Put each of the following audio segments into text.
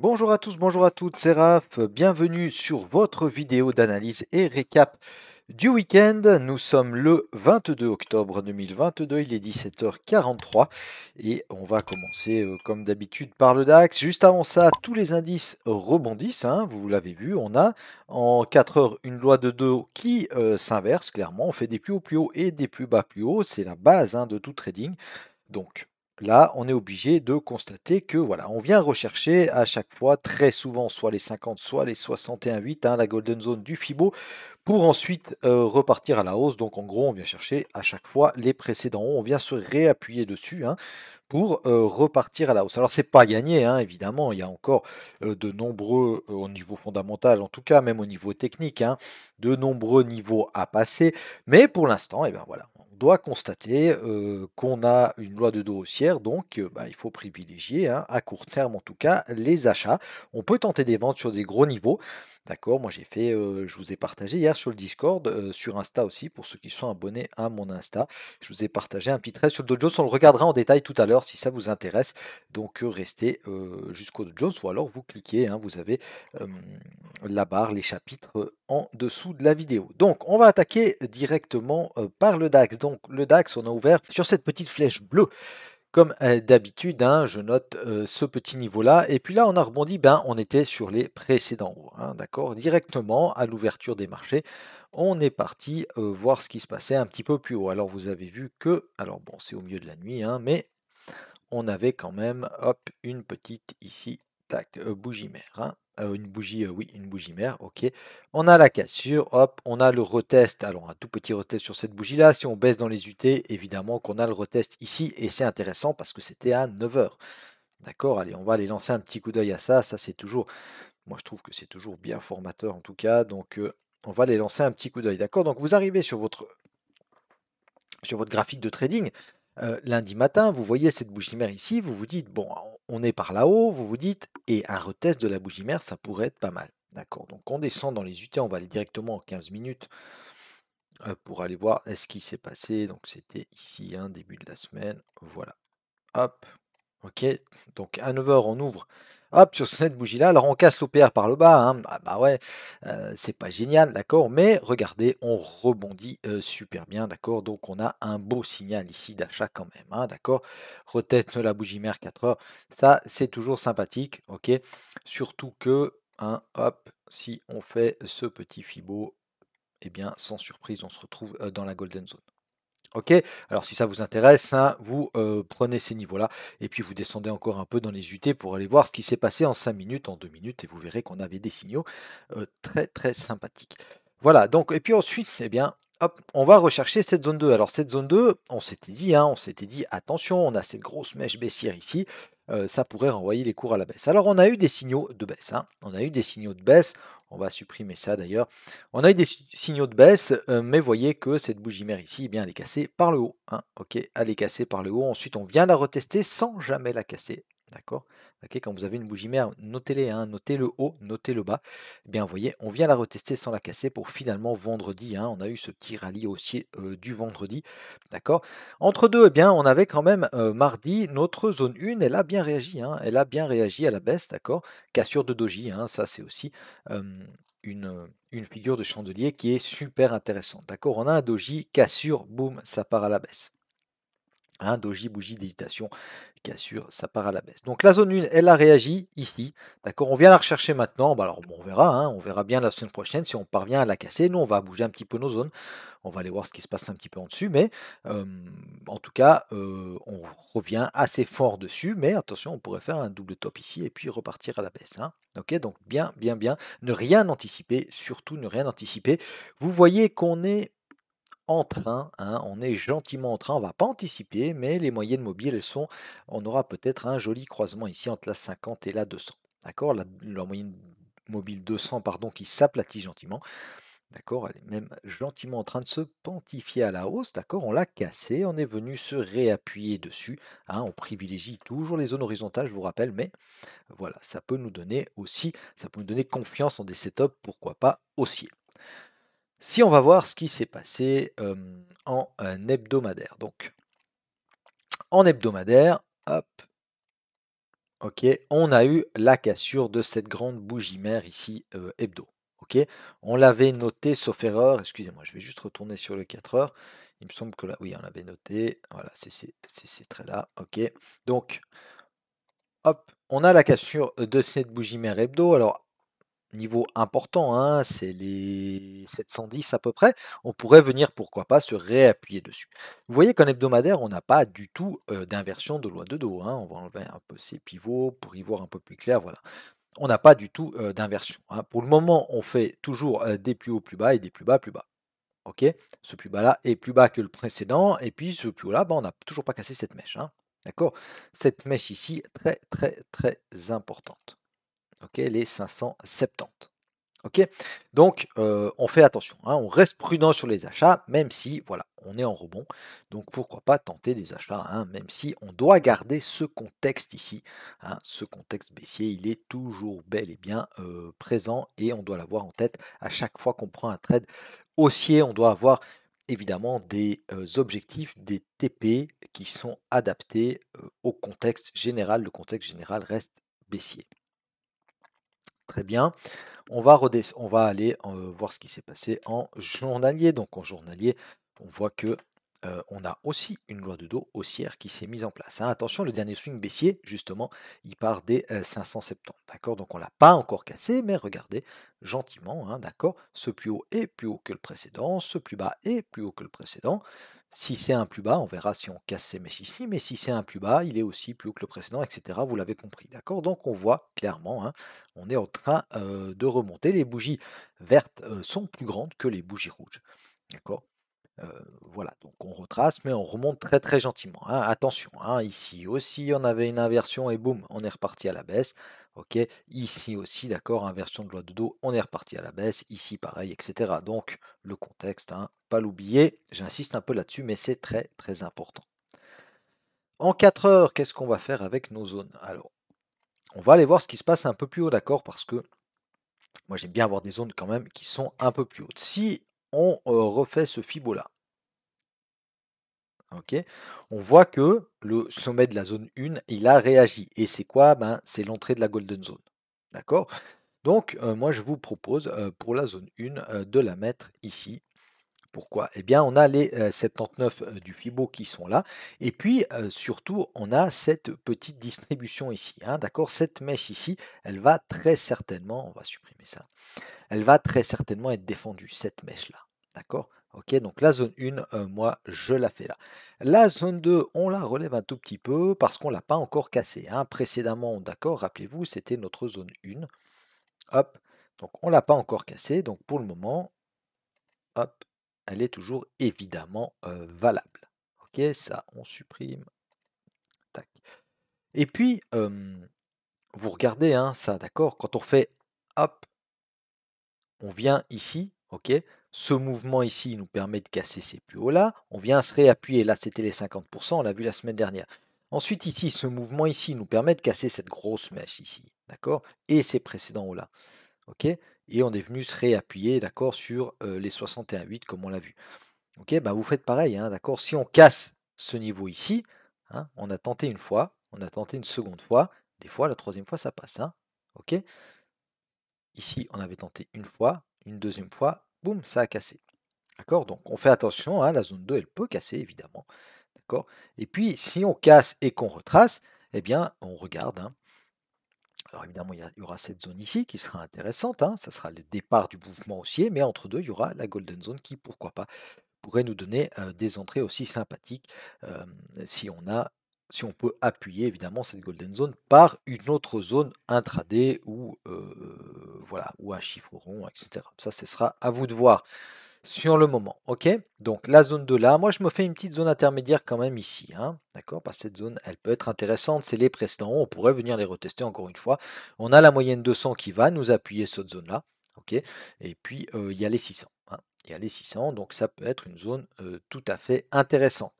Bonjour à tous, bonjour à toutes, c'est Raph, bienvenue sur votre vidéo d'analyse et récap du week-end. Nous sommes le 22 octobre 2022, il est 17h43 et on va commencer comme d'habitude par le DAX. Juste avant ça, tous les indices rebondissent, hein, vous l'avez vu, on a en 4 heures une loi de dos qui s'inverse clairement, on fait des plus hauts et des plus bas plus hauts, c'est la base hein, de tout trading. Donc là, on est obligé de constater que voilà, on vient rechercher à chaque fois, très souvent, soit les 50, soit les 61,8, hein, la golden zone du Fibo, pour ensuite repartir à la hausse. Donc en gros, on vient chercher à chaque fois les précédents hauts, on vient se réappuyer dessus hein, pour repartir à la hausse. Alors c'est pas gagné, hein, évidemment, il y a encore de nombreux, au niveau fondamental en tout cas, même au niveau technique, hein, de nombreux niveaux à passer, mais pour l'instant, eh ben voilà, on doit constater qu'on a une loi de dos haussière, donc bah, il faut privilégier, hein, à court terme en tout cas, les achats. On peut tenter des ventes sur des gros niveaux. D'accord, moi j'ai fait, je vous ai partagé hier sur le Discord, sur Insta aussi, pour ceux qui sont abonnés à mon Insta. Je vous ai partagé un petit trait sur le Dow Jones, on le regardera en détail tout à l'heure si ça vous intéresse. Donc restez jusqu'au Dow Jones ou alors vous cliquez, hein, vous avez la barre, les chapitres en dessous de la vidéo. Donc on va attaquer directement par le DAX. Donc le DAX, on a ouvert sur cette petite flèche bleue. Comme d'habitude, hein, je note ce petit niveau-là. Et puis là, on a rebondi, ben, on était sur les précédents hauts, hein, d'accord? Directement à l'ouverture des marchés, on est parti voir ce qui se passait un petit peu plus haut. Alors, vous avez vu que, alors bon, c'est au milieu de la nuit, hein, mais on avait quand même, hop, une petite ici, tac, bougie mère, hein. Une bougie, oui, une bougie mère, ok. On a la cassure, hop, on a le retest, alors un tout petit retest sur cette bougie-là. Si on baisse dans les UT, évidemment qu'on a le retest ici, et c'est intéressant parce que c'était à 9 heures. D'accord, allez, on va aller lancer un petit coup d'œil à ça. Ça, c'est toujours, moi je trouve que c'est toujours bien formateur en tout cas. Donc, on va aller lancer un petit coup d'œil. D'accord, donc vous arrivez sur votre graphique de trading, lundi matin, vous voyez cette bougie mère ici, vous vous dites, bon, on est par là-haut, vous vous dites, et un retest de la bougie mère, ça pourrait être pas mal. D'accord, donc on descend dans les UT, on va aller directement en 15 minutes pour aller voir ce qui s'est passé. Donc c'était ici, hein, début de la semaine, voilà. Hop, ok, donc à 9 heures on ouvre, hop, sur cette bougie-là. Alors on casse l'OPR par le bas, hein. Ah bah ouais, c'est pas génial, d'accord, mais regardez, on rebondit super bien, d'accord, donc on a un beau signal ici d'achat quand même, hein, d'accord. Reteste la bougie mère 4 heures, ça c'est toujours sympathique, ok, surtout que, hein, hop, si on fait ce petit Fibo, eh bien sans surprise on se retrouve dans la golden zone. Ok, alors si ça vous intéresse, hein, vous prenez ces niveaux-là et puis vous descendez encore un peu dans les UT pour aller voir ce qui s'est passé en 5 minutes, en 2 minutes et vous verrez qu'on avait des signaux très très sympathiques. Voilà, donc et puis ensuite, eh bien, hop, on va rechercher cette zone 2. Alors cette zone 2, on s'était dit, hein, on s'était dit, attention, on a cette grosse mèche baissière ici, ça pourrait renvoyer les cours à la baisse. Alors on a eu des signaux de baisse, hein, on a eu des signaux de baisse, on va supprimer ça d'ailleurs. On a eu des signaux de baisse, mais voyez que cette bougie mère ici, eh bien, elle est cassée par le haut, hein, ok, elle est cassée par le haut. Ensuite, on vient la retester sans jamais la casser, d'accord? Ok, quand vous avez une bougie mère, notez-les, hein, notez le haut, notez le bas. Eh bien, vous voyez, on vient la retester sans la casser pour finalement vendredi, hein, on a eu ce petit rallye haussier du vendredi, d'accord? Entre deux, eh bien, on avait quand même mardi notre zone 1, elle a bien réagi, hein, elle a bien réagi à la baisse, d'accord? Cassure de doji, hein, ça c'est aussi une figure de chandelier qui est super intéressante. D'accord, on a un doji, cassure, boum, ça part à la baisse. Un doji, bougie d'hésitation, cassure, ça part à la baisse. Donc la zone 1, elle a réagi ici. D'accord, on vient la rechercher maintenant. Bah alors bon, on verra, hein, on verra bien la semaine prochaine si on parvient à la casser. Nous, on va bouger un petit peu nos zones. On va aller voir ce qui se passe un petit peu en dessus. Mais en tout cas, on revient assez fort dessus. Mais attention, on pourrait faire un double top ici et puis repartir à la baisse, hein. Ok, donc bien, bien, bien. Ne rien anticiper, surtout ne rien anticiper. Vous voyez qu'on est en train, hein, on est gentiment en train, on va pas anticiper, mais les moyennes mobiles, elles sont, on aura peut-être un joli croisement ici entre la 50 et la 200. D'accord, la moyenne mobile 200, pardon, qui s'aplatit gentiment. D'accord, elle est même gentiment en train de se pontifier à la hausse. D'accord, on l'a cassé, on est venu se réappuyer dessus, hein, on privilégie toujours les zones horizontales, je vous rappelle, mais voilà, ça peut nous donner aussi, ça peut nous donner confiance en des setups, pourquoi pas haussiers. Si on va voir ce qui s'est passé en hebdomadaire. Donc, en hebdomadaire, hop, OK, on a eu la cassure de cette grande bougie mère ici, hebdo. OK, on l'avait noté sauf erreur, excusez-moi, je vais juste retourner sur le 4 heures. Il me semble que là, oui, on l'avait noté. Voilà, c'est ces traits-là. OK, donc hop, on a la cassure de cette bougie mère hebdo. Alors, niveau important, hein, c'est les 710 à peu près. On pourrait venir, pourquoi pas, se réappuyer dessus. Vous voyez qu'en hebdomadaire, on n'a pas du tout d'inversion de loi de dos, hein. On va enlever un peu ces pivots pour y voir un peu plus clair. Voilà. On n'a pas du tout d'inversion, hein. Pour le moment, on fait toujours des plus hauts plus bas et des plus bas plus bas. OK? Ce plus bas là est plus bas que le précédent. Et puis ce plus haut là, bah, on n'a toujours pas cassé cette mèche, hein. D'accord? Cette mèche ici, très très très importante. OK? Les 570. OK? Donc, on fait attention, hein, on reste prudent sur les achats, même si, voilà, on est en rebond. Donc, pourquoi pas tenter des achats, hein, même si on doit garder ce contexte ici, hein, ce contexte baissier, il est toujours bel et bien présent et on doit l'avoir en tête à chaque fois qu'on prend un trade haussier. On doit avoir évidemment des objectifs, des TP qui sont adaptés au contexte général. Le contexte général reste baissier. Très bien. On va aller voir ce qui s'est passé en journalier. Donc en journalier, on voit que on a aussi une loi de dos haussière qui s'est mise en place, hein. Attention, le dernier swing baissier, justement, il part des 570. D'accord? Donc on ne l'a pas encore cassé, mais regardez gentiment, hein, d'accord? Ce plus haut est plus haut que le précédent, ce plus bas est plus haut que le précédent. Si c'est un plus bas, on verra si on casse ces mèches ici, mais si c'est un plus bas, il est aussi plus haut que le précédent, etc. Vous l'avez compris, d'accord? Donc on voit clairement, hein, on est en train de remonter. Les bougies vertes sont plus grandes que les bougies rouges. D'accord? Voilà, donc on retrace, mais on remonte très très gentiment, hein. Attention, hein, ici aussi on avait une inversion et boum, on est reparti à la baisse. Ok, ici aussi, d'accord, inversion de loi de dos, on est reparti à la baisse. Ici pareil, etc. Donc le contexte, hein, pas l'oublier. J'insiste un peu là-dessus, mais c'est très très important. En 4 heures, qu'est-ce qu'on va faire avec nos zones? Alors, on va aller voir ce qui se passe un peu plus haut, d'accord, parce que moi, j'aime bien avoir des zones quand même qui sont un peu plus hautes. Si on refait ce Fibo-là, ok, on voit que le sommet de la zone 1, il a réagi. Et c'est quoi? Ben, c'est l'entrée de la Golden Zone. D'accord? Donc, moi, je vous propose pour la zone 1 de la mettre ici. Pourquoi? Eh bien, on a les 79 du Fibo qui sont là. Et puis, surtout, on a cette petite distribution ici, hein, d'accord? Cette mèche ici, elle va très certainement, on va supprimer ça, elle va très certainement être défendue, cette mèche-là. D'accord? Ok, donc la zone 1, moi, je la fais là. La zone 2, on la relève un tout petit peu parce qu'on ne l'a pas encore cassée, hein. Précédemment, d'accord, rappelez-vous, c'était notre zone 1. Hop, donc on ne l'a pas encore cassée. Donc pour le moment, hop, elle est toujours évidemment valable. Ok, ça, on supprime. Tac. Et puis, vous regardez hein, ça, d'accord? Quand on fait hop, on vient ici, ok? Ce mouvement ici il nous permet de casser ces plus hauts là. On vient se réappuyer. Là, c'était les 50%, on l'a vu la semaine dernière. Ensuite, ici, ce mouvement ici nous permet de casser cette grosse mèche ici, d'accord? Et ces précédents hauts là, ok? Et on est venu se réappuyer, d'accord, sur les 61,8 comme on l'a vu. Ok, bah vous faites pareil, hein, d'accord? Si on casse ce niveau ici, hein, on a tenté une fois, on a tenté une seconde fois, des fois la troisième fois ça passe, hein, ok? Ici, on avait tenté une fois, une deuxième fois, boum, ça a cassé. D'accord? Donc on fait attention, hein, la zone 2, elle peut casser, évidemment. D'accord? Et puis, si on casse et qu'on retrace, eh bien, on regarde, hein. Alors évidemment, il y aura cette zone ici qui sera intéressante, hein, ça sera le départ du mouvement haussier, mais entre deux, il y aura la golden zone qui, pourquoi pas, pourrait nous donner des entrées aussi sympathiques si si on peut appuyer évidemment cette golden zone par une autre zone intraday ou voilà ou un chiffre rond, etc. Ça, ce sera à vous de voir sur le moment. Ok, donc la zone de là, moi je me fais une petite zone intermédiaire quand même ici, hein, d'accord, parce que cette zone, elle peut être intéressante. C'est les précédents, on pourrait venir les retester encore une fois. On a la moyenne 200 qui va nous appuyer cette zone là, ok, et puis il y a les 600, hein. Il y a les 600, donc ça peut être une zone tout à fait intéressante.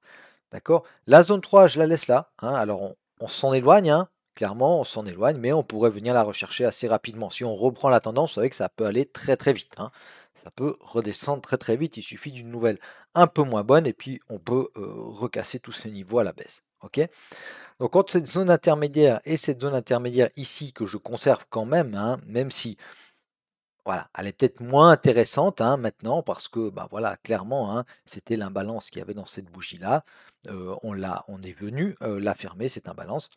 D'accord? La zone 3, je la laisse là, hein. Alors on s'en éloigne, hein. Clairement, on s'en éloigne, mais on pourrait venir la rechercher assez rapidement. Si on reprend la tendance, vous savez que ça peut aller très très vite, hein. Ça peut redescendre très très vite. Il suffit d'une nouvelle un peu moins bonne et puis on peut recasser tous ces niveaux à la baisse. ok? Donc entre cette zone intermédiaire et cette zone intermédiaire ici que je conserve quand même, hein, même si voilà, elle est peut-être moins intéressante hein, maintenant parce que bah, voilà, clairement, hein, c'était l'imbalance qu'il y avait dans cette bougie-là. On est venu la fermer, cette imbalance.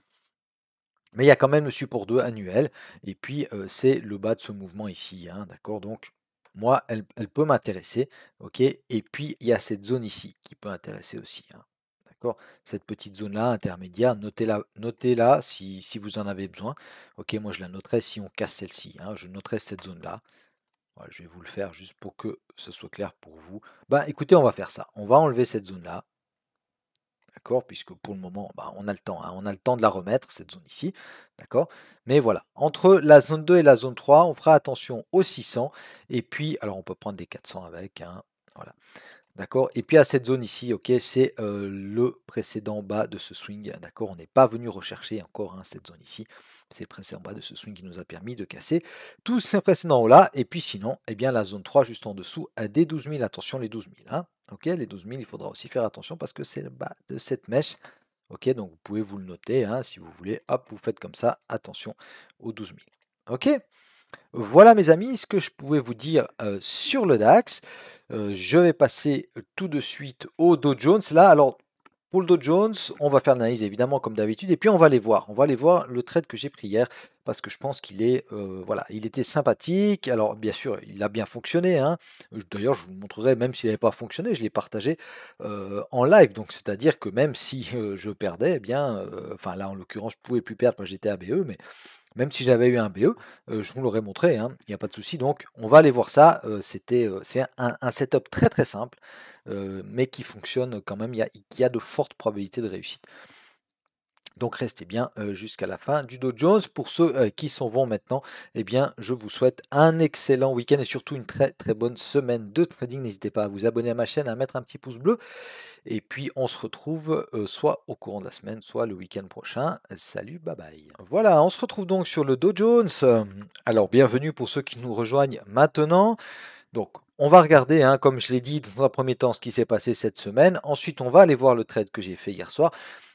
Mais il y a quand même le support 2 annuel et puis c'est le bas de ce mouvement ici, hein, d'accord? Donc moi, elle peut m'intéresser, ok? Et puis il y a cette zone ici qui peut intéresser aussi, hein, d'accord? Cette petite zone-là intermédiaire, notez-la si vous en avez besoin. Ok, moi je la noterai si on casse celle-ci, hein, je noterai cette zone-là. Voilà, je vais vous le faire juste pour que ce soit clair pour vous. Bah écoutez, on va faire ça. On va enlever cette zone-là. D'accord? Puisque pour le moment, bah, on a le temps, hein, on a le temps de la remettre, cette zone ici. D'accord? Mais voilà, entre la zone 2 et la zone 3, on fera attention aux 600. Et puis, alors on peut prendre des 400 avec, hein, voilà. D'accord? Et puis à cette zone ici, ok, c'est le précédent bas de ce swing. D'accord? On n'est pas venu rechercher encore hein, cette zone ici. C'est le précédent bas de ce swing qui nous a permis de casser tous ces précédents hauts-là. Et puis sinon, eh bien la zone 3 juste en dessous à des 12 000. Attention les 12 000. Hein. Ok, les 12 000, il faudra aussi faire attention parce que c'est le bas de cette mèche. Ok, donc vous pouvez vous le noter hein, si vous voulez. Hop, vous faites comme ça. Attention aux 12 000. Ok? Voilà mes amis, ce que je pouvais vous dire sur le DAX. Je vais passer tout de suite au Dow Jones. Là, alors pour le Dow Jones, on va faire l'analyse évidemment comme d'habitude, et puis on va aller voir. On va aller voir le trade que j'ai pris hier, parce que je pense qu'il est, voilà, il était sympathique. Alors bien sûr, il a bien fonctionné, hein. D'ailleurs, je vous le montrerai, même s'il n'avait pas fonctionné, je l'ai partagé en live. Donc c'est-à-dire que même si je perdais, eh bien, enfin là en l'occurrence, je pouvais plus perdre parce que j'étais ABE, mais même si j'avais eu un BE, je vous l'aurais montré, hein, il n'y a pas de souci. Donc, on va aller voir ça. C'est un setup très très simple, mais qui fonctionne quand même, qui a de fortes probabilités de réussite. Donc restez bien jusqu'à la fin du Dow Jones. Pour ceux qui s'en vont maintenant, eh bien, je vous souhaite un excellent week-end et surtout une très très bonne semaine de trading. N'hésitez pas à vous abonner à ma chaîne, à mettre un petit pouce bleu. Et puis on se retrouve soit au courant de la semaine, soit le week-end prochain. Salut, bye bye. Voilà, on se retrouve donc sur le Dow Jones. Alors bienvenue pour ceux qui nous rejoignent maintenant. Donc on va regarder, hein, comme je l'ai dit dans un premier temps, ce qui s'est passé cette semaine. Ensuite, on va aller voir le trade que j'ai fait hier soir.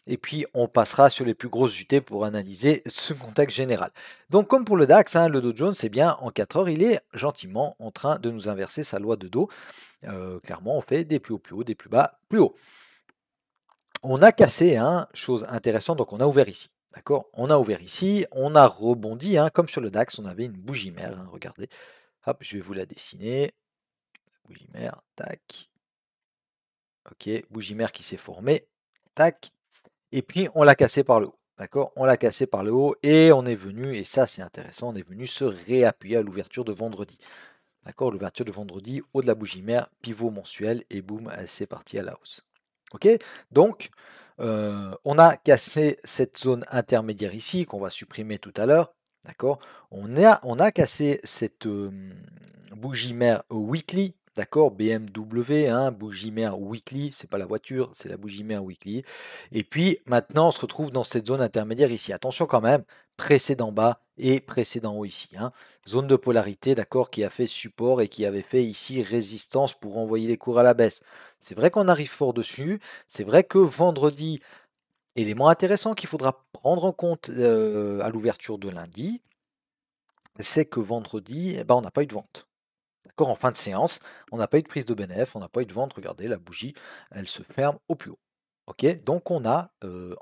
Et puis, on passera sur les plus grosses UT pour analyser ce contexte général. Donc, comme pour le DAX, hein, le Dow Jones, eh bien, en 4 heures, il est gentiment en train de nous inverser sa loi de Dow. Clairement, on fait des plus hauts plus hauts, des plus bas plus hauts. On a cassé, hein, chose intéressante, donc on a ouvert ici. D'accord? On a ouvert ici, on a rebondi, hein, comme sur le DAX, on avait une bougie mère, hein, regardez. Hop, je vais vous la dessiner. Bougie mère, tac. Ok, bougie mère qui s'est formée, tac. Et puis on l'a cassé par le haut. D'accord? On l'a cassé par le haut et on est venu, et ça c'est intéressant, on est venu se réappuyer à l'ouverture de vendredi. D'accord? L'ouverture de vendredi, haut de la bougie mère, pivot mensuel, et boum, c'est parti à la hausse. Ok? Donc, on a cassé cette zone intermédiaire ici, qu'on va supprimer tout à l'heure. D'accord? On a cassé cette bougie mère weekly. D'accord? BMW, hein, bougie mère weekly, c'est pas la voiture, c'est la bougie mère weekly. Et puis maintenant, on se retrouve dans cette zone intermédiaire ici. Attention quand même, précédent bas et précédent haut ici. Hein. Zone de polarité, d'accord, qui a fait support et qui avait fait ici résistance pour envoyer les cours à la baisse. C'est vrai qu'on arrive fort dessus. C'est vrai que vendredi, élément intéressant qu'il faudra prendre en compte à l'ouverture de lundi, c'est que vendredi, eh ben, on n'a pas eu de vente. D'accord, en fin de séance, on n'a pas eu de prise de bénéfice, on n'a pas eu de vente. Regardez, la bougie, elle se ferme au plus haut. Ok, donc on a,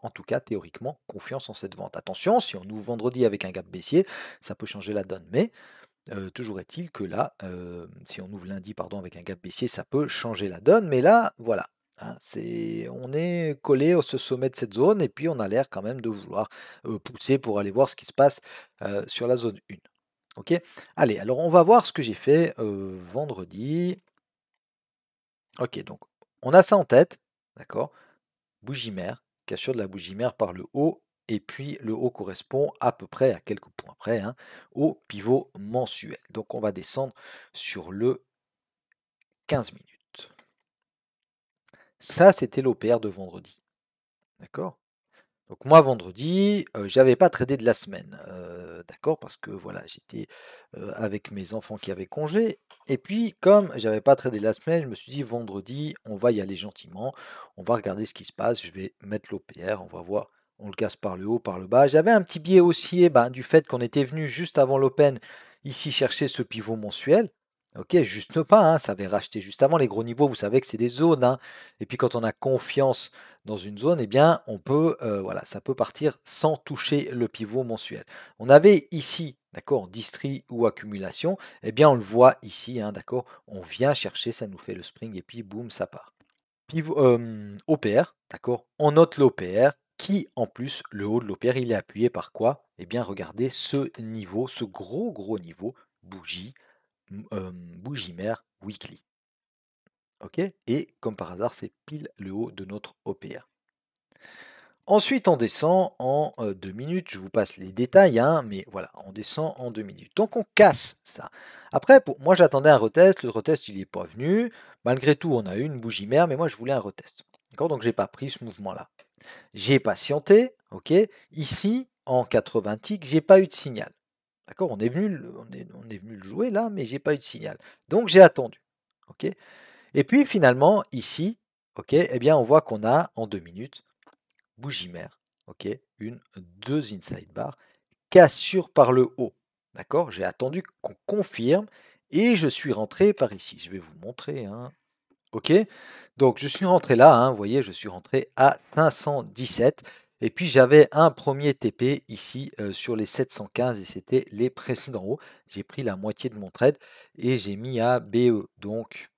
en tout cas théoriquement, confiance en cette vente. Attention, si on ouvre vendredi avec un gap baissier, ça peut changer la donne. Mais toujours est-il que là, si on ouvre lundi, pardon, avec un gap baissier, ça peut changer la donne. Mais là, voilà. Hein, on est collé au ce sommet de cette zone et puis on a l'air quand même de vouloir pousser pour aller voir ce qui se passe sur la zone 1. Ok. Allez, alors on va voir ce que j'ai fait vendredi. Ok, donc on a ça en tête, d'accord? Bougie mère, cassure de la bougie mère par le haut, et puis le haut correspond à peu près, à quelques points près, hein, au pivot mensuel. Donc on va descendre sur le 15 minutes. Ça, c'était l'OPR de vendredi. D'accord? Donc moi vendredi, j'avais pas tradé de la semaine, d'accord? Parce que voilà, j'étais, avec mes enfants qui avaient congé et puis comme j'avais pas tradé de la semaine, je me suis dit: «Vendredi, on va y aller gentiment, on va regarder ce qui se passe, je vais mettre l'OPR, on va voir, on le casse par le haut, par le bas». J'avais un petit biais haussier, ben, du fait qu'on était venu juste avant l'open, ici chercher ce pivot mensuel. OK, juste pas, hein, ça avait racheté juste avant les gros niveaux, vous savez que c'est des zones, hein et puis quand on a confiance dans une zone, eh bien, on peut, voilà, ça peut partir sans toucher le pivot mensuel. On avait ici, d'accord, distri ou accumulation, eh bien, on le voit ici, hein, d'accord, on vient chercher, ça nous fait le spring et puis boum, ça part. Pivot, OPR, d'accord, on note l'OPR qui, en plus, le haut de l'OPR, il est appuyé par quoi? Eh bien, regardez ce niveau, ce gros niveau, bougie, bougie mère weekly. OK? Et comme par hasard, c'est pile le haut de notre OPR. Ensuite, on descend en 2 minutes. Je vous passe les détails, hein, mais voilà, on descend en 2 minutes. Donc, on casse ça. Après, moi, j'attendais un retest. Le retest, il n'est pas venu. Malgré tout, on a eu une bougie mère, mais moi, je voulais un retest. D'accord? Donc, j'ai pas pris ce mouvement-là. J'ai patienté. OK? Ici, en 80 ticks, j'ai pas eu de signal. D'accord? On est venu le jouer là, mais j'ai pas eu de signal. Donc, j'ai attendu. OK? Et puis, finalement, ici, OK, eh bien, on voit qu'on a en 2 minutes bougie mère, ok, une, deux inside bar, cassure par le haut, d'accord? J'ai attendu qu'on confirme et je suis rentré par ici. Je vais vous montrer, hein. Ok? Donc je suis rentré là, hein, vous voyez, je suis rentré à 517 et puis j'avais un premier TP ici sur les 715 et c'était les précédents hauts. J'ai pris la moitié de mon trade et j'ai mis à BE. Donc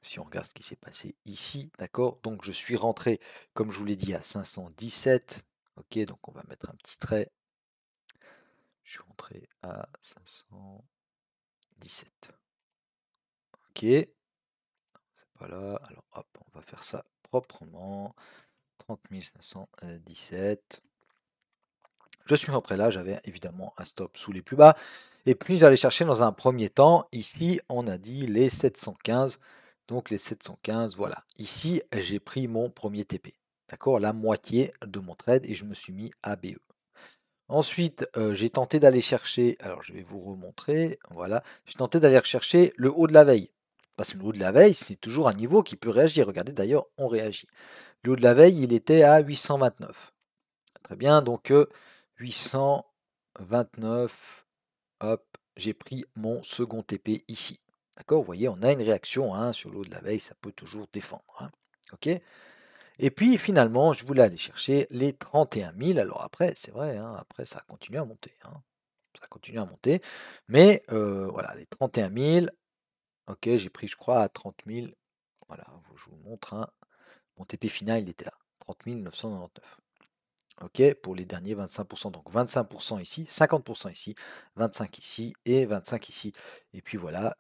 si on regarde ce qui s'est passé ici, d'accord? Donc je suis rentré, comme je vous l'ai dit, à 517. Ok, donc on va mettre un petit trait. Je suis rentré à 517. Ok, c'est pas là. Alors hop, on va faire ça proprement. 30 517. Je suis rentré là, j'avais évidemment un stop sous les plus bas. Et puis j'allais chercher dans un premier temps, ici on a dit les 715. Donc les 715, voilà. Ici j'ai pris mon premier TP. D'accord, la moitié de mon trade et je me suis mis à BE. Ensuite, j'ai tenté d'aller chercher, alors je vais vous remontrer, voilà, j'ai tenté d'aller rechercher le haut de la veille. Parce que le haut de la veille, c'est toujours un niveau qui peut réagir. Regardez d'ailleurs, on réagit. Le haut de la veille, il était à 829. Très bien, donc 829, hop, j'ai pris mon second TP ici. D'accord, vous voyez, on a une réaction hein, sur le haut de la veille, ça peut toujours défendre. Hein. Ok. Et puis finalement, je voulais aller chercher les 31 000. Alors après, c'est vrai, hein, après ça a continué à monter. Hein. Ça a continué à monter. Mais voilà, les 31 000, ok, j'ai pris, je crois, à 30 000. Voilà, je vous montre. Hein. Mon TP final, il était là, 30 999. Ok, pour les derniers 25%. Donc 25% ici, 50% ici, 25 ici et 25 ici. Et puis voilà,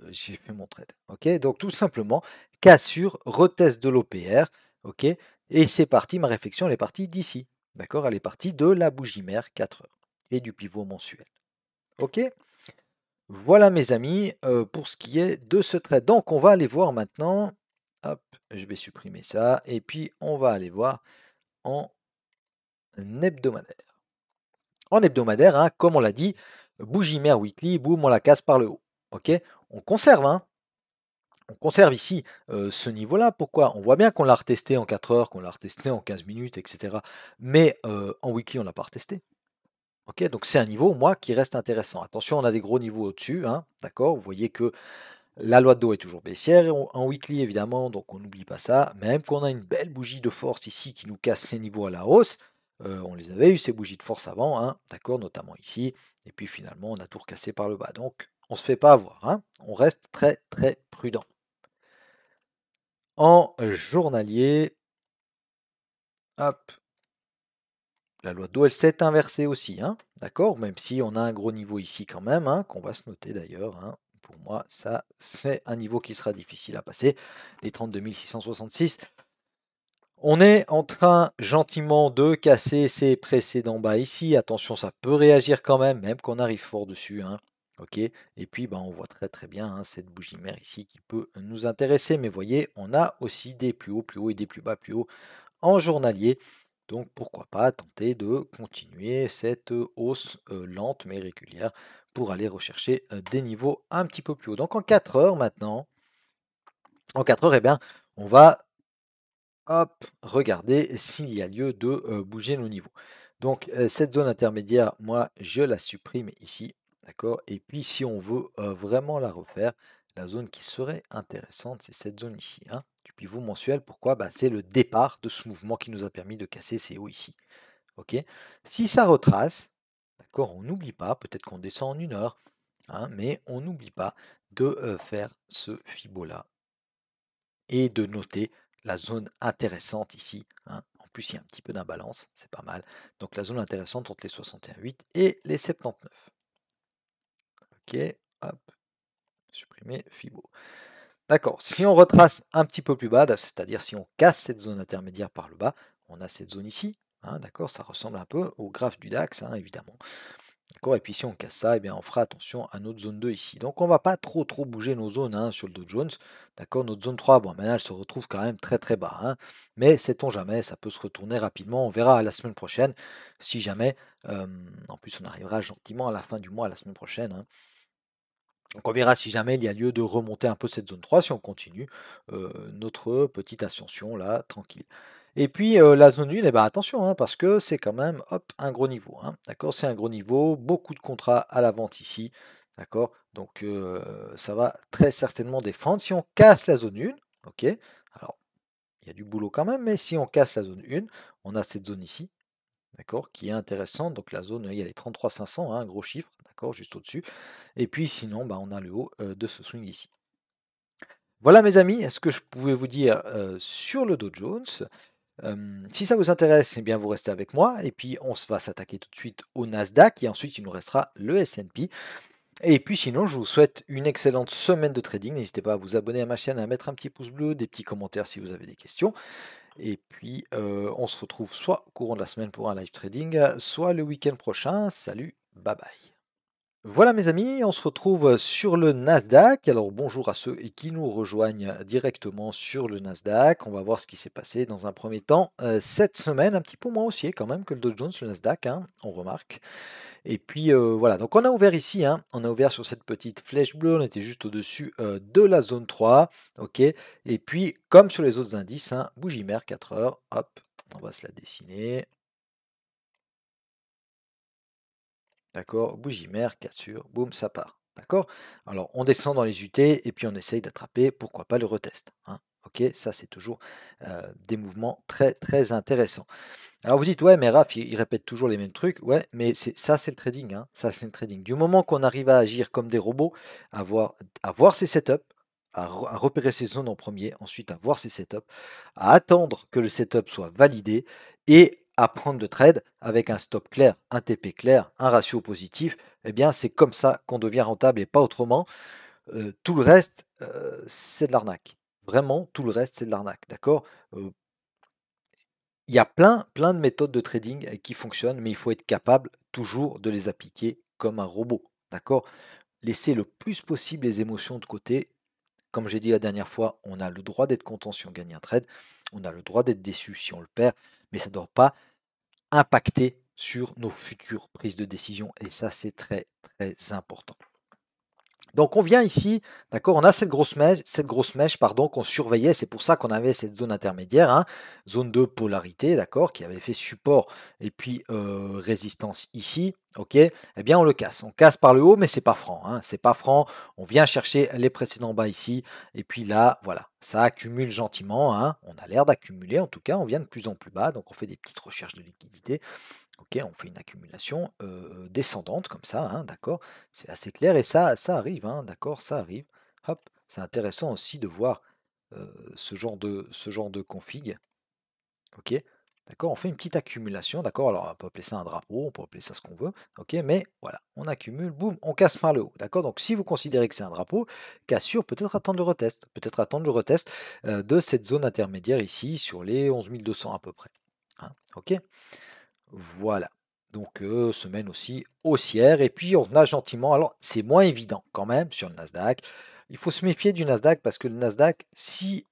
j'ai fait mon trade. Ok, donc tout simplement, cassure, retest de l'OPR. Ok, et c'est parti, ma réflexion elle est partie d'ici. D'accord, elle est partie de la bougie mère 4 heures et du pivot mensuel. Ok, voilà mes amis pour ce qui est de ce trade. Donc on va aller voir maintenant. Hop, je vais supprimer ça. Et puis on va aller voir en hebdomadaire. En hebdomadaire, hein, comme on l'a dit, bougie mère weekly, boum, on la casse par le haut. Ok, on conserve, hein, on conserve ici ce niveau-là. Pourquoi? On voit bien qu'on l'a retesté en 4 heures, qu'on l'a retesté en 15 minutes, etc. Mais en weekly, on ne l'a pas retesté. Ok, donc c'est un niveau, moi, qui reste intéressant. Attention, on a des gros niveaux au-dessus, hein, d'accord? Vous voyez que la loi de dos est toujours baissière en weekly, évidemment, donc on n'oublie pas ça. Même qu'on a une belle bougie de force ici qui nous casse ces niveaux à la hausse, on les avait eu ces bougies de force avant, hein, d'accord, notamment ici. Et puis finalement, on a tout recassé par le bas. Donc, on ne se fait pas avoir, hein, on reste très très prudent. En journalier, hop, la loi de dos, elle s'est inversée aussi, hein, d'accord, même si on a un gros niveau ici quand même, hein, qu'on va se noter d'ailleurs. Hein. Pour moi, ça, c'est un niveau qui sera difficile à passer, les 32 666. On est en train gentiment de casser ces précédents bas ici. Attention, ça peut réagir quand même qu'on arrive fort dessus. Hein. Ok. Et puis, ben, on voit très très bien hein, cette bougie mère ici qui peut nous intéresser. Mais voyez, on a aussi des plus hauts et des plus bas plus hauts en journalier. Donc pourquoi pas tenter de continuer cette hausse lente mais régulière pour aller rechercher des niveaux un petit peu plus haut. Donc en 4 heures maintenant, en 4 heures, eh bien, on va hop, regarder s'il y a lieu de bouger nos niveaux. Donc cette zone intermédiaire, moi, je la supprime ici, d'accord? Et puis si on veut vraiment la refaire, la zone qui serait intéressante, c'est cette zone ici, hein, du pivot mensuel. Pourquoi? Bah, c'est le départ de ce mouvement qui nous a permis de casser ces hauts ici. Ok? Si ça retrace, d'accord, on n'oublie pas, peut-être qu'on descend en 1 heure, hein, mais on n'oublie pas de faire ce Fibo-là et de noter la zone intéressante ici, hein. En plus, il y a un petit peu d'imbalance, c'est pas mal. Donc la zone intéressante entre les 61,8 et les 79. Ok, hop, supprimer Fibo. D'accord, si on retrace un petit peu plus bas, c'est-à-dire si on casse cette zone intermédiaire par le bas, on a cette zone ici, hein, d'accord, ça ressemble un peu au graphe du DAX, hein, évidemment. D'accord, et puis si on casse ça, eh bien on fera attention à notre zone 2 ici. Donc on ne va pas trop bouger nos zones, hein, sur le Dow Jones. D'accord, notre zone 3, bon maintenant elle se retrouve quand même très bas, hein, mais sait-on jamais, ça peut se retourner rapidement. On verra la semaine prochaine si jamais. En plus on arrivera gentiment à la fin du mois la semaine prochaine, hein. Donc on verra si jamais il y a lieu de remonter un peu cette zone 3 si on continue notre petite ascension là, tranquille. Et puis la zone 1, eh ben, attention, hein, parce que c'est quand même hop, un gros niveau, hein, d'accord? C'est un gros niveau, beaucoup de contrats à la vente ici, d'accord? Donc ça va très certainement défendre. Si on casse la zone 1, ok? Alors, il y a du boulot quand même, mais si on casse la zone 1, on a cette zone ici, d'accord, qui est intéressante. Donc la zone, il y a les 33 500, hein, un gros chiffre, d'accord, juste au-dessus. Et puis sinon, bah, on a le haut de ce swing ici. Voilà mes amis, ce que je pouvais vous dire sur le Dow Jones. Si ça vous intéresse, eh bien vous restez avec moi. Et puis on va s'attaquer tout de suite au Nasdaq. Et ensuite, il nous restera le S&P. Et puis sinon, je vous souhaite une excellente semaine de trading. N'hésitez pas à vous abonner à ma chaîne, à mettre un petit pouce bleu, des petits commentaires si vous avez des questions. Et puis on se retrouve soit au courant de la semaine pour un live trading, soit le week-end prochain. Salut, bye bye. Voilà mes amis, on se retrouve sur le Nasdaq. Alors bonjour à ceux qui nous rejoignent directement sur le Nasdaq. On va voir ce qui s'est passé dans un premier temps cette semaine, un petit peu moins haussier quand même que le Dow Jones, le Nasdaq, hein, on remarque. Et puis voilà, donc on a ouvert ici, hein, on a ouvert sur cette petite flèche bleue, on était juste au-dessus de la zone 3, ok. Et puis comme sur les autres indices, hein, bougie mère 4 heures, hop, on va se la dessiner. D'accord, bougie mère, cassure, boum, ça part. D'accord? Alors, on descend dans les UT et puis on essaye d'attraper, pourquoi pas le retest, hein. Ok, ça c'est toujours des mouvements très intéressants. Alors vous dites, ouais, mais Raph, il répète toujours les mêmes trucs. Ouais, mais ça c'est le trading, hein. Ça c'est le trading. Du moment qu'on arrive à agir comme des robots, à voir ses setups, à repérer ses zones en premier, ensuite à voir ses setups, à attendre que le setup soit validé et à prendre de trade avec un stop clair, un TP clair, un ratio positif, eh bien c'est comme ça qu'on devient rentable et pas autrement. Tout le reste, c'est de l'arnaque. Vraiment, tout le reste, c'est de l'arnaque. D'accord? Euh, il y a plein de méthodes de trading qui fonctionnent, mais il faut être capable toujours de les appliquer comme un robot. D'accord? Laissez le plus possible les émotions de côté. Comme j'ai dit la dernière fois, on a le droit d'être content si on gagne un trade, on a le droit d'être déçu si on le perd, mais ça ne doit pas impacter sur nos futures prises de décision. Et ça, c'est très important. Donc on vient ici, d'accord, on a cette grosse mèche pardon, qu'on surveillait, c'est pour ça qu'on avait cette zone intermédiaire, hein, zone de polarité, d'accord, qui avait fait support et puis résistance ici, ok, eh bien on casse par le haut, mais c'est pas franc, hein, c'est pas franc, on vient chercher les précédents bas ici, et puis là, voilà, ça accumule gentiment, hein, on a l'air d'accumuler, en tout cas, on vient de plus en plus bas, donc on fait des petites recherches de liquidité. Ok, on fait une accumulation descendante comme ça, hein, d'accord? C'est assez clair et ça arrive, hein, d'accord? Ça arrive. Hop, c'est intéressant aussi de voir ce genre de config. Ok, d'accord? On fait une petite accumulation, d'accord? Alors on peut appeler ça un drapeau, on peut appeler ça ce qu'on veut, ok? Mais voilà, on accumule, boum, on casse par le haut, d'accord? Donc si vous considérez que c'est un drapeau, cassure, peut-être attendre le retest de cette zone intermédiaire ici sur les 11 200 à peu près, hein, ok? Voilà. Donc, semaine aussi haussière. Et puis, on a gentiment, alors c'est moins évident quand même sur le Nasdaq. il faut se méfier du Nasdaq parce que le Nasdaq, si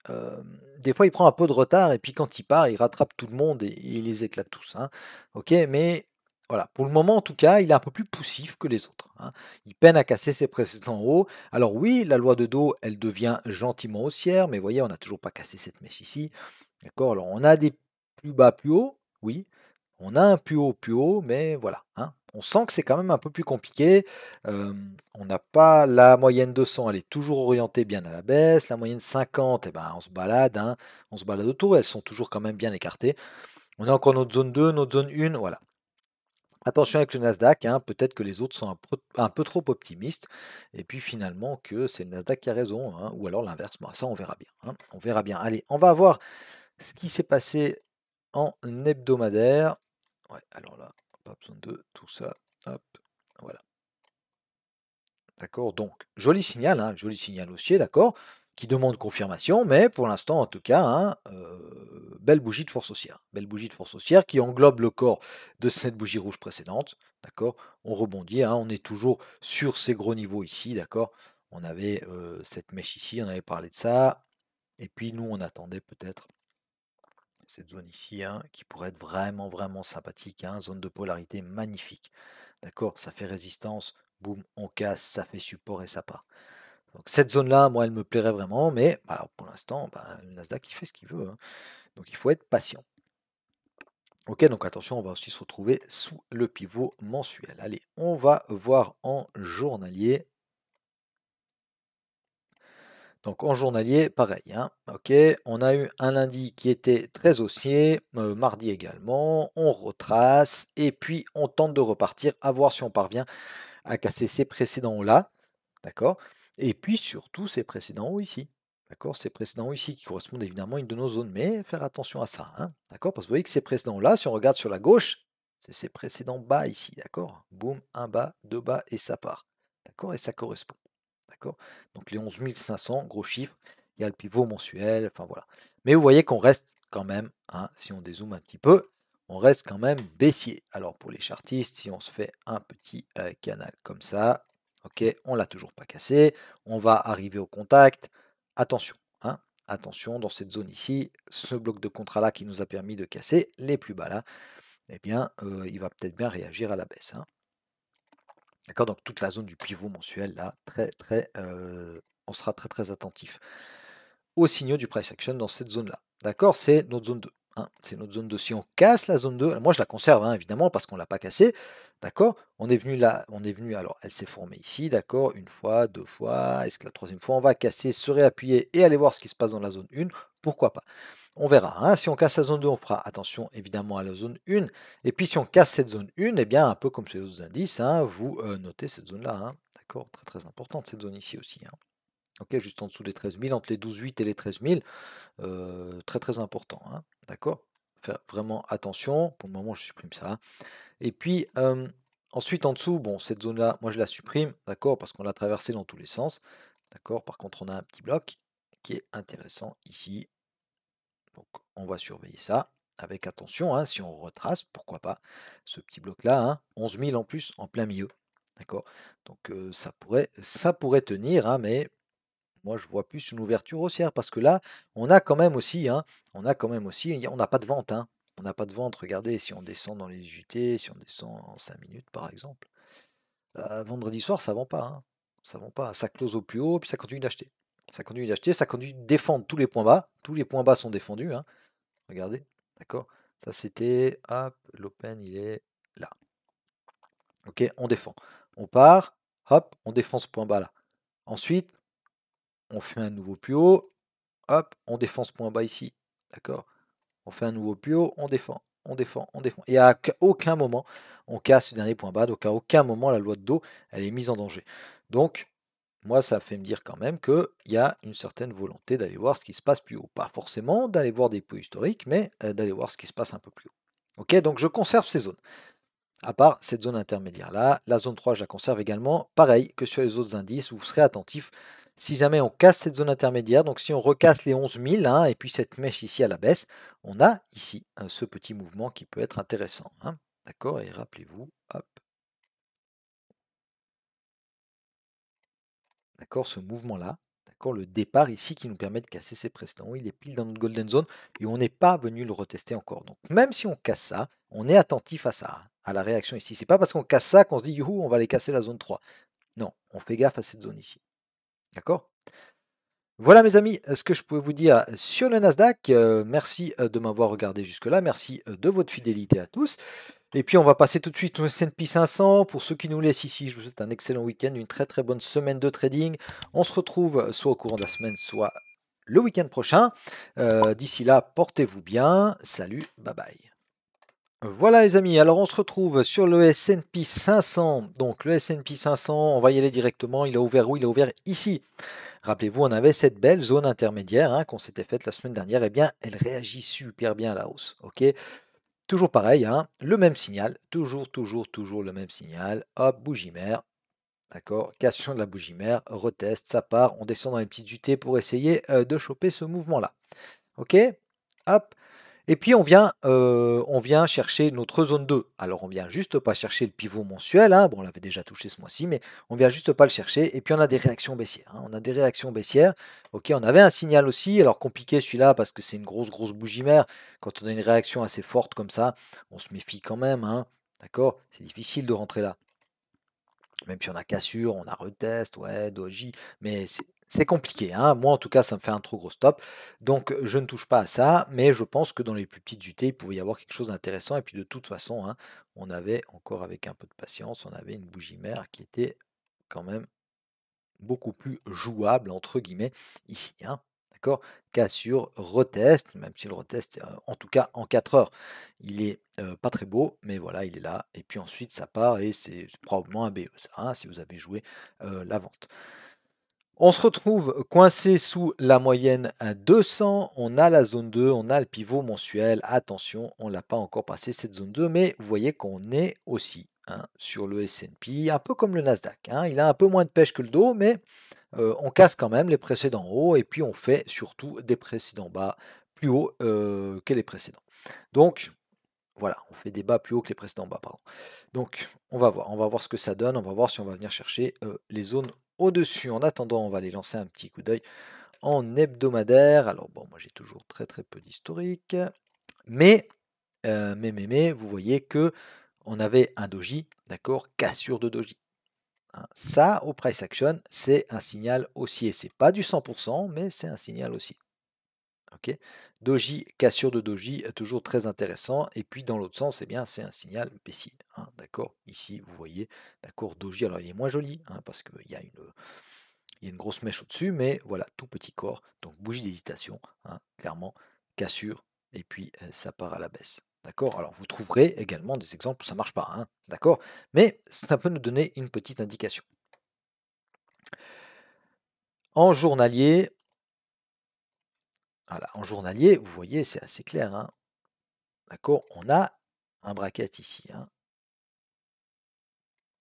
des fois il prend un peu de retard et puis quand il part, il rattrape tout le monde et il les éclate tous, hein. OK, mais voilà, pour le moment en tout cas, il est un peu plus poussif que les autres, hein. Il peine à casser ses précédents hauts. Alors oui, la loi de dos, elle devient gentiment haussière, mais vous voyez, on n'a toujours pas cassé cette mèche ici. D'accord? Alors on a des plus bas plus hauts, oui. On a un plus haut, mais voilà, hein. On sent que c'est quand même un peu plus compliqué. On n'a pas la moyenne 200, elle est toujours orientée bien à la baisse. La moyenne 50, eh ben, on se balade, hein, on se balade autour. Elles sont toujours quand même bien écartées. On a encore notre zone 2, notre zone 1, voilà. Attention avec le Nasdaq, hein, peut-être que les autres sont un peu trop optimistes, et puis finalement que c'est le Nasdaq qui a raison, hein, ou alors l'inverse. Bon, ça on verra bien, hein, on verra bien. Allez, on va voir ce qui s'est passé en hebdomadaire. Ouais, alors là, pas besoin de tout ça. Hop, voilà. D'accord, donc joli signal haussier, d'accord, qui demande confirmation, mais pour l'instant, en tout cas, hein, belle bougie de force haussière. Belle bougie de force haussière qui englobe le corps de cette bougie rouge précédente, d'accord. On rebondit, hein, on est toujours sur ces gros niveaux ici, d'accord. On avait cette mèche ici, on avait parlé de ça, et puis nous, on attendait peut-être cette zone ici, hein, qui pourrait être vraiment, vraiment sympathique, hein, zone de polarité magnifique. D'accord, ça fait résistance, boum, on casse, ça fait support et ça part. Donc cette zone-là, moi, elle me plairait vraiment, mais bah, alors, pour l'instant, bah, le Nasdaq, il fait ce qu'il veut, hein. Donc il faut être patient. Ok, donc attention, on va aussi se retrouver sous le pivot mensuel. Allez, on va voir en journalier. Donc en journalier, pareil, hein. Ok, on a eu un lundi qui était très haussier, mardi également, on retrace, et puis on tente de repartir, à voir si on parvient à casser ces précédents hauts-là, d'accord? Et puis surtout ces précédents hauts ici, d'accord? Ces précédents hauts ici qui correspondent évidemment à une de nos zones, mais faire attention à ça, hein, d'accord? Parce que vous voyez que ces précédents-là, si on regarde sur la gauche, c'est ces précédents bas ici, d'accord? Boum, un bas, deux bas, et ça part, d'accord? Et ça correspond. D'accord? Donc les 11 500, gros chiffre, il y a le pivot mensuel, enfin voilà. Mais vous voyez qu'on reste quand même, hein, si on dézoome un petit peu, on reste quand même baissier. Alors pour les chartistes, si on se fait un petit canal comme ça, ok, on l'a toujours pas cassé, on va arriver au contact. Attention, hein, attention dans cette zone ici, ce bloc de contrat là qui nous a permis de casser les plus bas là, eh bien il va peut-être bien réagir à la baisse, hein. D'accord, donc toute la zone du pivot mensuel, là, on sera très très attentif aux signaux du price action dans cette zone-là. D'accord, c'est notre zone 2, hein, c'est notre zone 2. Si on casse la zone 2, moi je la conserve, hein, évidemment, parce qu'on ne l'a pas cassée. D'accord, on est venu là, on est venu, alors elle s'est formée ici, d'accord, une fois, deux fois, est-ce que la troisième fois on va casser, se réappuyer et aller voir ce qui se passe dans la zone 1? Pourquoi pas? On verra, hein. Si on casse la zone 2, on fera attention évidemment à la zone 1. Et puis si on casse cette zone 1, eh bien, un peu comme chez les autres indices, hein, vous notez cette zone-là, hein. D'accord, très très importante cette zone ici aussi, hein. Ok, juste en dessous des 13 000, entre les 12 800 et les 13 000, très très important, hein. D'accord, faire vraiment attention. Pour le moment, je supprime ça. Et puis ensuite en dessous, bon, cette zone-là, moi je la supprime, d'accord, parce qu'on l'a traversée dans tous les sens. D'accord, par contre, on a un petit bloc qui est intéressant ici. Donc on va surveiller ça avec attention, hein, si on retrace, pourquoi pas, ce petit bloc-là, hein, 11 000 en plus, en plein milieu. D'accord. Donc ça pourrait tenir, hein, mais moi je vois plus une ouverture haussière parce que là, on a quand même aussi, hein, on n'a pas de vente, hein. On n'a pas de vente. Regardez, si on descend dans les UT, si on descend en 5 minutes par exemple, vendredi soir, ça vend pas, hein. Ça vend pas. Ça close au plus haut, puis ça continue d'acheter. Ça continue d'acheter, ça continue de défendre tous les points bas. Tous les points bas sont défendus, hein. Regardez, d'accord? Ça c'était, hop, l'open il est là. Ok, on défend. On part, hop, on défend ce point bas là. Ensuite, on fait un nouveau plus haut, hop, on défend ce point bas ici. D'accord? On fait un nouveau plus haut, on défend, on défend, on défend. Et à aucun moment, on casse ce dernier point bas. Donc à aucun moment, la loi de dos, elle est mise en danger. Donc, moi, ça fait me dire quand même qu'il y a une certaine volonté d'aller voir ce qui se passe plus haut. Pas forcément d'aller voir des pots historiques, mais d'aller voir ce qui se passe un peu plus haut. Ok, donc je conserve ces zones. À part cette zone intermédiaire-là, la zone 3, je la conserve également. Pareil que sur les autres indices, vous serez attentif si jamais on casse cette zone intermédiaire. Donc si on recasse les 11 000, hein, et puis cette mèche ici à la baisse, on a ici ce petit mouvement qui peut être intéressant, hein. D'accord, et rappelez-vous, hop, d'accord, ce mouvement-là, d'accord, le départ ici qui nous permet de casser ces précédents. Il est pile dans notre golden zone et on n'est pas venu le retester encore. Donc même si on casse ça, on est attentif à ça, hein, à la réaction ici. C'est pas parce qu'on casse ça qu'on se dit youhou, on va aller casser la zone 3. Non, on fait gaffe à cette zone ici. D'accord? Voilà mes amis, ce que je pouvais vous dire sur le Nasdaq. Merci de m'avoir regardé jusque-là. Merci de votre fidélité à tous. Et puis on va passer tout de suite au S&P 500. Pour ceux qui nous laissent ici, je vous souhaite un excellent week-end, une très très bonne semaine de trading. On se retrouve soit au courant de la semaine, soit le week-end prochain. D'ici là, portez-vous bien. Salut, bye bye. Voilà les amis, alors on se retrouve sur le S&P 500. Donc le S&P 500, on va y aller directement. Il a ouvert où? Il a ouvert ici. Rappelez-vous, on avait cette belle zone intermédiaire qu'on s'était faite la semaine dernière. Eh bien, elle réagit super bien à la hausse. Ok, toujours pareil, le même signal. Toujours le même signal. Hop, bougie mère. D'accord, cassation de la bougie mère. Retest, ça part. On descend dans les petites UT pour essayer de choper ce mouvement-là. Ok, hop. Et puis on vient chercher notre zone 2. Alors on vient juste pas chercher le pivot mensuel, bon on l'avait déjà touché ce mois-ci, mais on vient juste pas le chercher. Et puis on a des réactions baissières. On a des réactions baissières. Ok, on avait un signal aussi. Alors compliqué celui-là parce que c'est une grosse bougie mère. Quand on a une réaction assez forte comme ça, on se méfie quand même. D'accord, c'est difficile de rentrer là. Même si on a cassure, on a retest, ouais, doji, mais c'est compliqué. Moi, en tout cas, ça me fait un trop gros stop. Donc, je ne touche pas à ça, mais je pense que dans les plus petites UT, il pouvait y avoir quelque chose d'intéressant. Et puis, de toute façon, on avait, encore avec un peu de patience, on avait une bougie mère qui était quand même beaucoup plus jouable, entre guillemets, ici. D'accord, cassure, retest, même si le retest, en tout cas en 4 heures, il est pas très beau, mais voilà, il est là. Et puis ensuite, ça part et c'est probablement un BE, ça, si vous avez joué la vente. On se retrouve coincé sous la moyenne à 200. On a la zone 2, on a le pivot mensuel. Attention, on ne l'a pas encore passé cette zone 2, mais vous voyez qu'on est aussi sur le S&P, un peu comme le Nasdaq. Il a un peu moins de pêche que le dos, mais on casse quand même les précédents hauts et puis on fait surtout des précédents bas plus hauts que les précédents. Donc voilà, on fait des bas plus hauts que les précédents bas, pardon. Donc on va voir ce que ça donne, on va voir si on va venir chercher les zones au-dessus. En attendant, on va aller lancer un petit coup d'œil en hebdomadaire. Alors bon, moi j'ai toujours très peu d'historique, mais, vous voyez que on avait un doji, d'accord, cassure de doji. Ça, au price action, c'est un signal haussier. C'est pas du 100%, mais c'est un signal haussier. Ok, doji, cassure de doji, toujours très intéressant. Et puis dans l'autre sens, eh bien, c'est un signal baissier. D'accord, ici, vous voyez, d'accord, doji. Alors il est moins joli parce qu'il y a une grosse mèche au-dessus, mais voilà, tout petit corps. Donc bougie d'hésitation, clairement, cassure, et puis ça part à la baisse. D'accord. Alors vous trouverez également des exemples où ça ne marche pas. D'accord, mais ça peut nous donner une petite indication. En journalier, voilà, en journalier, vous voyez, c'est assez clair. D'accord, on a un bracket ici.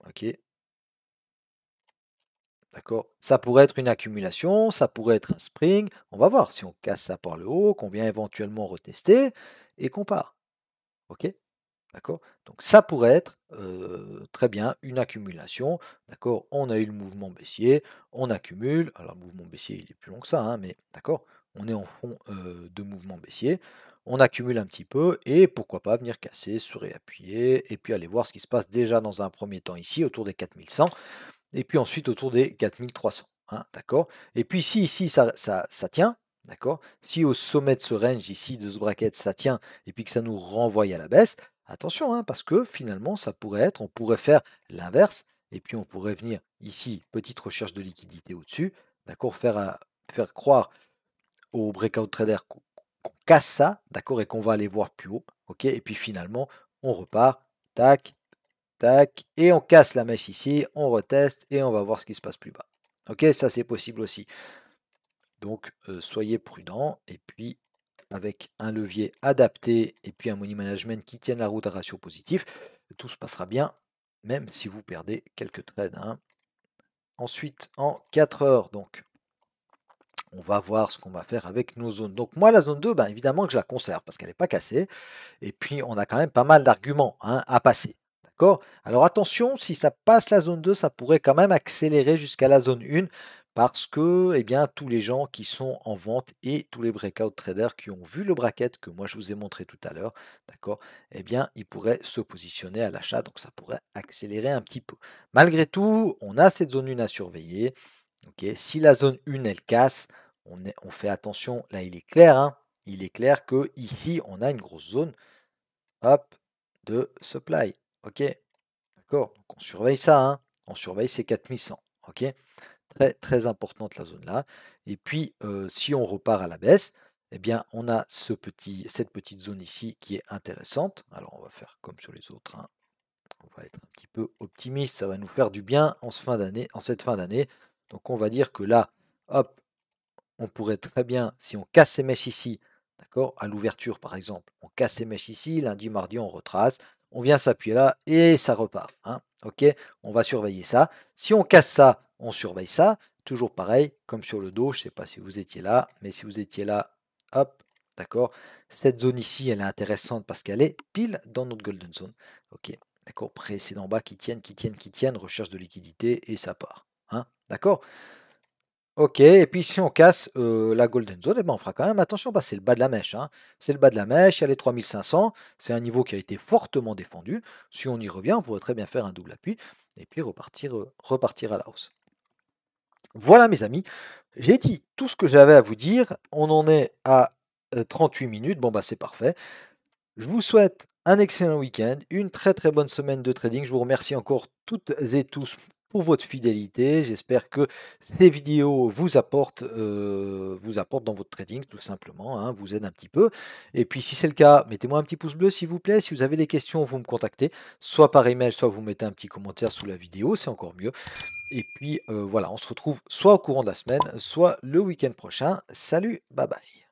Ok, d'accord. Ça pourrait être une accumulation, ça pourrait être un spring. On va voir si on casse ça par le haut, qu'on vient éventuellement retester et qu'on part. Ok, d'accord. Donc ça pourrait être très bien une accumulation. D'accord, on a eu le mouvement baissier, on accumule. Alors le mouvement baissier, il est plus long que ça, mais d'accord, on est en fond de mouvement baissier. On accumule un petit peu et pourquoi pas venir casser, se réappuyer et puis aller voir ce qui se passe déjà dans un premier temps ici autour des 4100 et puis ensuite autour des 4300. D'accord. Et puis ici ça tient. D'accord. Si au sommet de ce range ici, de ce bracket, ça tient et puis que ça nous renvoie à la baisse, attention, parce que finalement, ça pourrait être, on pourrait faire l'inverse, et puis on pourrait venir ici, petite recherche de liquidité au-dessus, d'accord, faire croire aux breakout traders qu'on casse ça, d'accord, et qu'on va aller voir plus haut, ok, et puis finalement, on repart, tac, tac, et on casse la mèche ici, on reteste, et on va voir ce qui se passe plus bas. Ok, ça c'est possible aussi. Donc soyez prudents, et puis avec un levier adapté et puis un money management qui tienne la route à ratio positif, tout se passera bien, même si vous perdez quelques trades. Ensuite, en 4 heures, donc, on va voir ce qu'on va faire avec nos zones. Donc moi, la zone 2, ben, évidemment que je la conserve parce qu'elle n'est pas cassée. Et puis, on a quand même pas mal d'arguments à passer. D'accord. Alors attention, si ça passe la zone 2, ça pourrait quand même accélérer jusqu'à la zone 1 Parce que, eh bien, tous les gens qui sont en vente et tous les breakout traders qui ont vu le bracket que moi je vous ai montré tout à l'heure, d'accord, eh bien, ils pourraient se positionner à l'achat, donc ça pourrait accélérer un petit peu. Malgré tout, on a cette zone 1 à surveiller. Ok, si la zone 1 elle casse, on fait attention. Là, il est clair, hein, il est clair que ici, on a une grosse zone, hop, de supply. Ok, d'accord. Donc on surveille ça, hein. On surveille ces 4100. Ok, très très importante la zone là. Et puis, si on repart à la baisse, eh bien, on a cette petite zone ici qui est intéressante. Alors, on va faire comme sur les autres, hein. On va être un petit peu optimiste, ça va nous faire du bien en cette fin d'année. Donc on va dire que là, hop, on pourrait très bien, si on casse ces mèches ici, d'accord, à l'ouverture par exemple, on casse ces mèches ici, lundi, mardi, on retrace, on vient s'appuyer là et ça repart, hein, ok, on va surveiller ça. Si on casse ça, on surveille ça. Toujours pareil, comme sur le dos, je ne sais pas si vous étiez là, mais si vous étiez là, hop, d'accord, cette zone ici, elle est intéressante parce qu'elle est pile dans notre golden zone, ok. D'accord, précédent bas qui tiennent, qui tiennent, qui tiennent, recherche de liquidité et ça part. Hein, d'accord. Ok, et puis si on casse la golden zone, eh ben on fera quand même attention, bah, c'est le bas de la mèche, hein. C'est le bas de la mèche, il y a les 3500, c'est un niveau qui a été fortement défendu. Si on y revient, on pourrait très bien faire un double appui et puis repartir à la hausse. Voilà mes amis, j'ai dit tout ce que j'avais à vous dire. On en est à 38 minutes, bon bah c'est parfait. Je vous souhaite un excellent week-end, une très très bonne semaine de trading. Je vous remercie encore toutes et tous pour votre fidélité. J'espère que ces vidéos vous apportent dans votre trading, tout simplement, hein, vous aident un petit peu. Et puis si c'est le cas, mettez-moi un petit pouce bleu s'il vous plaît. Si vous avez des questions, vous me contactez, soit par email, soit vous mettez un petit commentaire sous la vidéo, c'est encore mieux. Et puis voilà, on se retrouve soit au courant de la semaine, soit le week-end prochain. Salut, bye bye.